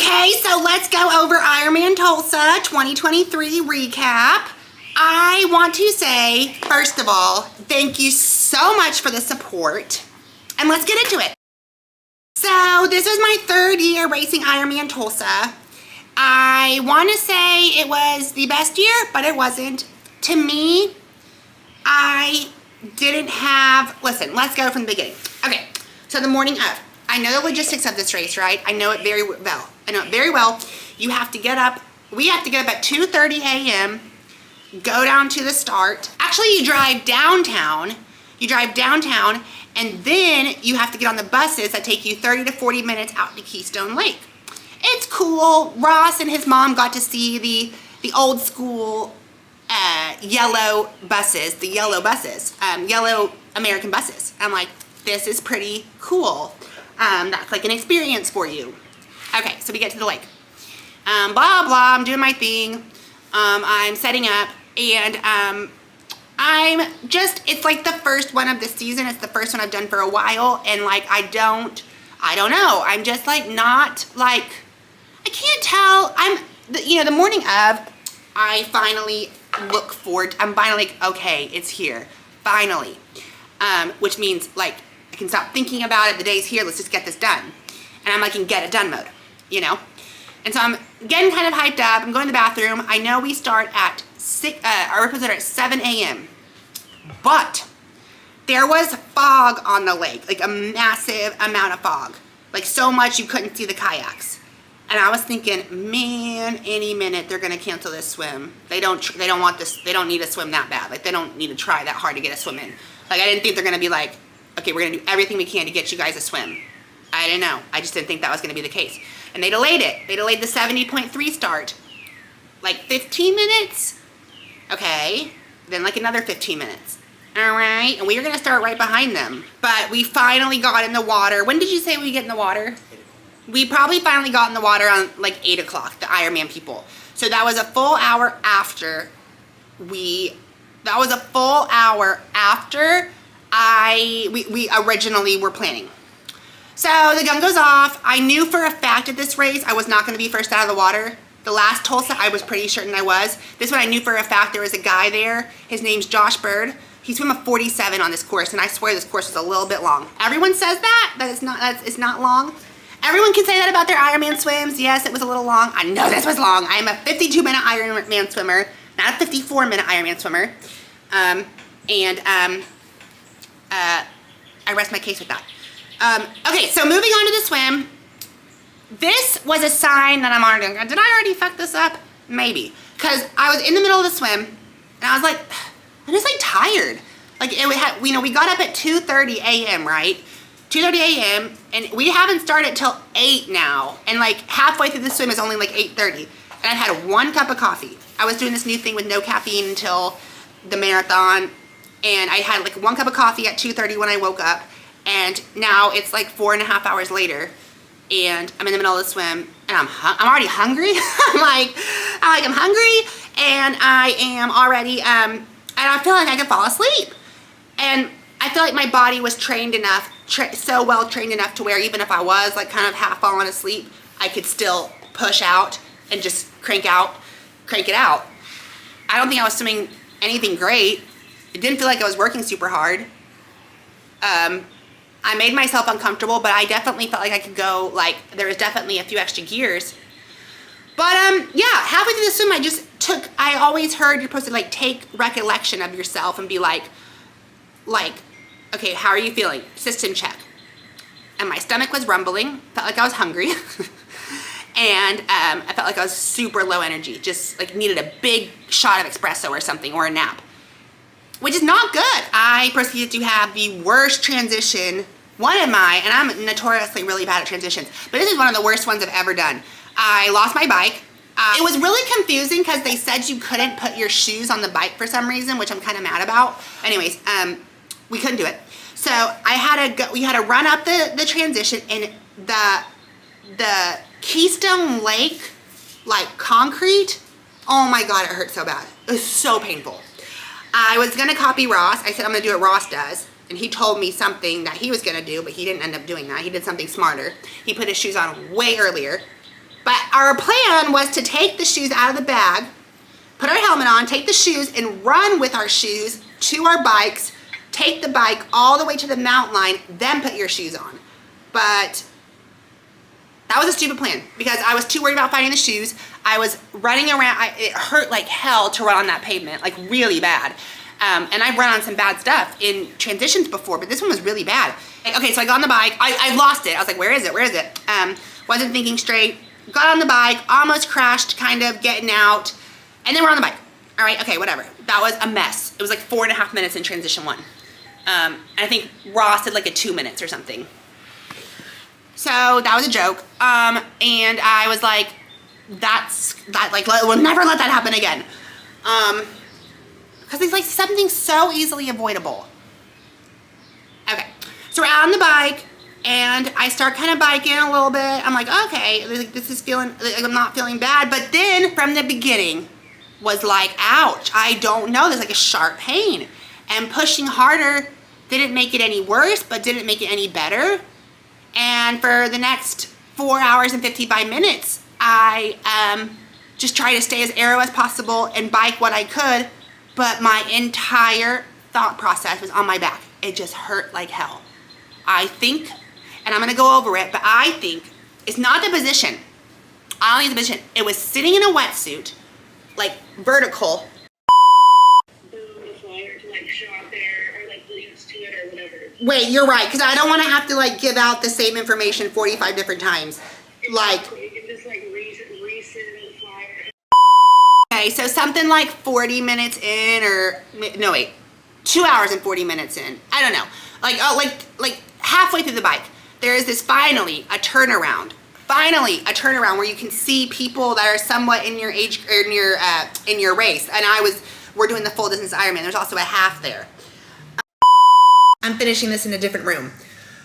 Okay, so let's go over IRONMAN Tulsa 2023 recap. I want to say, first of all, thank you so much for the support, and let's get into it. So this was my third year racing IRONMAN Tulsa. I want to say it was the best year, but it wasn't. To me, I didn't have, listen, let's go from the beginning. Okay, so the morning of, I know the logistics of this race, right? I know it very well. You have to get up, we have to get up at 2:30 a.m., go down to the start. Actually, you drive downtown, and then you have to get on the buses that take you 30 to 40 minutes out to Keystone Lake. It's cool. Ross and his mom got to see the old school yellow buses, yellow American buses. I'm like, this is pretty cool. That's like an experience for you. Okay, so we get to the lake. Blah, blah, I'm doing my thing. I'm setting up, and it's like the first one of the season. It's the first one I've done for a while, and like, I don't know. I'm just like, not like, I can't tell. The morning of, I finally look forward, I'm finally like, okay, it's here, finally. Which means like, I can stop thinking about it, the day's here, let's just get this done. And I'm like in get it done mode, you know? And so I'm getting kind of hyped up, I'm going to the bathroom. I know we start at our reps are at 7 a.m. But there was fog on the lake, like a massive amount of fog. Like so much you couldn't see the kayaks. And I was thinking, man, any minute they're gonna cancel this swim. They don't want this, they don't need to swim that bad. Like they don't need to try that hard to get a swim in. Like I didn't think they're gonna be like, okay, we're gonna do everything we can to get you guys a swim. I didn't know. I just didn't think that was gonna be the case. And they delayed it. They delayed the 70.3 start. Like 15 minutes? Okay. Then like another 15 minutes. All right. And we were gonna start right behind them. But we finally got in the water. When did you say we get in the water? We probably finally got in the water on like 8 o'clock, the Ironman people. So that was a full hour after we originally were planning. So the gun goes off. I knew for a fact at this race I was not going to be first out of the water. The last Tulsa I was pretty certain I was. This one I knew for a fact there was a guy there. His name's Josh Bird. He swam a 47 on this course, and I swear this course is a little bit long. Everyone says that it's not long. Everyone can say that about their Ironman swims. Yes, it was a little long. I know this was long. I am a 52-minute Ironman swimmer, not a 54-minute Ironman swimmer. I rest my case with that. Okay, so moving on to the swim. This was a sign that I'm already, did I already fuck this up? Maybe. Because I was in the middle of the swim, and I was like, I'm just like tired. Like, we got up at 2:30 a.m., right? 2:30 a.m., and we haven't started till 8 now. And like halfway through the swim is only like 8:30. And I've had 1 cup of coffee. I was doing this new thing with no caffeine until the marathon. And I had like 1 cup of coffee at 2:30 when I woke up. And now it's like 4.5 hours later. And I'm in the middle of the swim. And I'm already hungry. I'm hungry. And I am already, and I feel like I could fall asleep. And I feel like my body was trained enough, so well trained enough to where even if I was like kind of half falling asleep, I could still push out and just crank it out. I don't think I was swimming anything great. It didn't feel like I was working super hard. I made myself uncomfortable, but I definitely felt like I could go, like, there was definitely a few extra gears. But, yeah, halfway through the swim, I always heard you're supposed to, like, take recollection of yourself and be like, okay, how are you feeling? System check. And my stomach was rumbling, felt like I was hungry. And I felt like I was super low energy, just, like, needed a big shot of espresso or something, or a nap. Which is not good. I proceeded to have the worst transition, and I'm notoriously really bad at transitions, but this is one of the worst ones I've ever done. I lost my bike. It was really confusing because they said you couldn't put your shoes on the bike for some reason, which I'm kind of mad about. Anyways, we couldn't do it. So we had to run up the transition, and the Keystone Lake, like concrete, oh my God, it hurt so bad. It was so painful. I was gonna copy Ross. I said I'm gonna do what Ross does. And he told me something that he was gonna do, but he didn't end up doing that. He did something smarter. He put his shoes on way earlier. But our plan was to take the shoes out of the bag, put our helmet on, take the shoes, and run with our shoes to our bikes, take the bike all the way to the mountain line, then put your shoes on. But that was a stupid plan because I was too worried about finding the shoes. I was running around. It hurt like hell to run on that pavement, like really bad. And I've run on some bad stuff in transitions before, but this one was really bad. Okay, so I got on the bike. I lost it. I was like, where is it? Where is it? Wasn't thinking straight. Got on the bike, almost crashed, kind of getting out. And then we're on the bike. All right, okay, whatever. That was a mess. It was like 4.5 minutes in transition 1. I think Ross did like a 2 minutes or something. So that was a joke. And I was like, we'll never let that happen again. Because it's like something so easily avoidable. Okay, so we're out on the bike and I start kind of biking a little bit. I'm like, okay, this is feeling, I'm not feeling bad. But then from the beginning was like, ouch, I don't know, there's like a sharp pain. And pushing harder didn't make it any worse, but didn't make it any better. And for the next 4 hours and 55 minutes, I just tried to stay as aero as possible and bike what I could, but my entire thought process was on my back. It just hurt like hell. I think, and I'm gonna go over it, but I think it's not the position. I don't think it's the position. It was sitting in a wetsuit, like vertical. Wait, you're right, because I don't want to have to like give out the same information 45 different times. Like, you can just like resend the flyer. Okay, so something like 40 minutes in, or no wait, 2 hours and 40 minutes in. I don't know. Like halfway through the bike, there is this finally a turnaround. Finally, a turnaround where you can see people that are somewhat in your age or in your race. And we're doing the full distance Ironman. There's also a half there. I'm finishing this in a different room.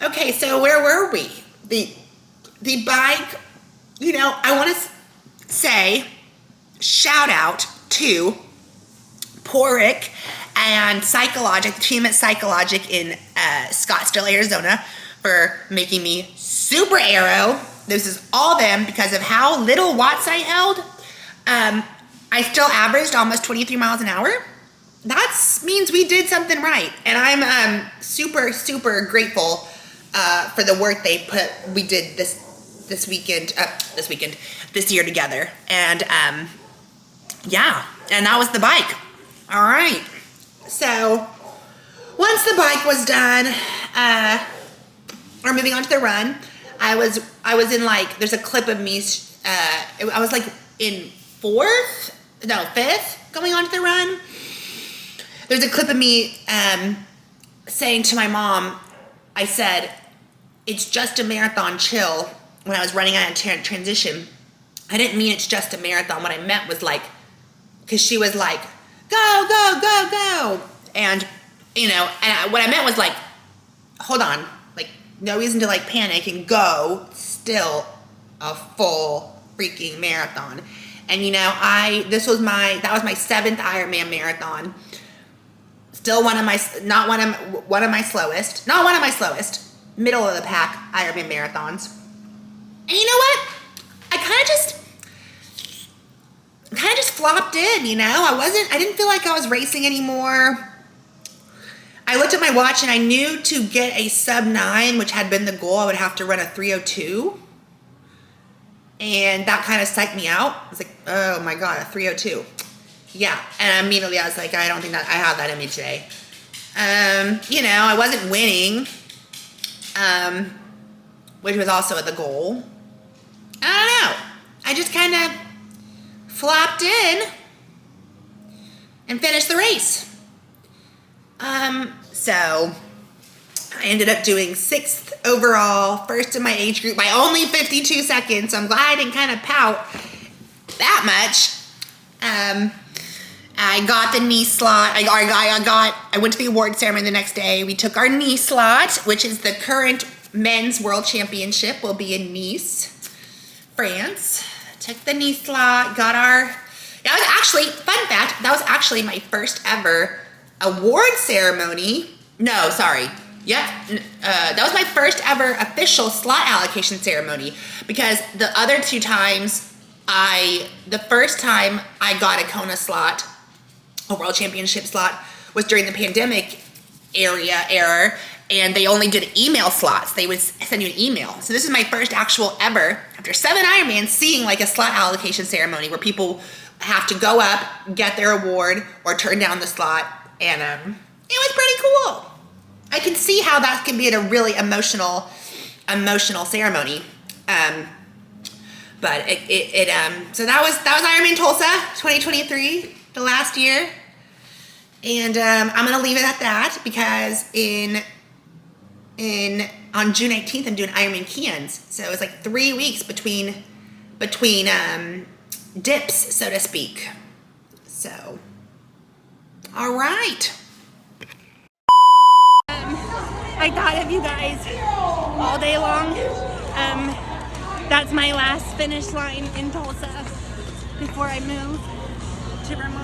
Okay, so where were we? The bike, you know, I want to say shout out to Porik and Psychologic, the team at Psychologic in Scottsdale, Arizona, for making me super aero. This is all them because of how little watts I held. I still averaged almost 23 miles an hour. That means we did something right. And I'm super, super grateful for the work we did this year together. And yeah, and that was the bike. All right. So once the bike was done, we're moving on to the run. I was in like, there's a clip of me, I was like in 5th going on to the run. There's a clip of me saying to my mom, I said, it's just a marathon, chill, when I was running out of transition. I didn't mean it's just a marathon. What I meant was like, because she was like, go, go, go, go. And, you know, and what I meant was like, hold on, like no reason to like panic and go, still a full freaking marathon. And you know, that was my 7th Ironman marathon. Still one of my slowest, middle of the pack Ironman marathons. And you know what? I kind of just flopped in, you know? I didn't feel like I was racing anymore. I looked at my watch and I knew to get a sub 9, which had been the goal, I would have to run a 3:02. And that kind of psyched me out. I was like, oh my God, a 3:02. Yeah, and immediately I was like, I don't think that I have that in me today. You know, I wasn't winning, which was also the goal. I don't know. I just kind of flopped in and finished the race. So I ended up doing 6th overall, first in my age group by only 52 seconds. So I'm glad I didn't kind of pout that much. I got the knee slot. I went to the award ceremony the next day. We took our knee slot, which is the current men's world championship, will be in Nice, France. Took the knee slot, that was actually, fun fact, that was actually my first ever award ceremony. No, sorry. Yep, that was my first ever official slot allocation ceremony, because the other two times, the first time I got a Kona slot, a world championship slot, was during the pandemic era, and they only did email slots. They would send you an email. So this is my first actual ever, after 7 Ironmans, seeing like a slot allocation ceremony where people have to go up, get their award, or turn down the slot, and it was pretty cool. I can see how that can be a really emotional ceremony. But so that was Ironman Tulsa 2023, the last year. And I'm gonna leave it at that, because on June 18th I'm doing Ironman Cairns. So it's like 3 weeks between dips, so to speak. So, all right. I thought of you guys all day long. That's my last finish line in Tulsa before I move to Vermont.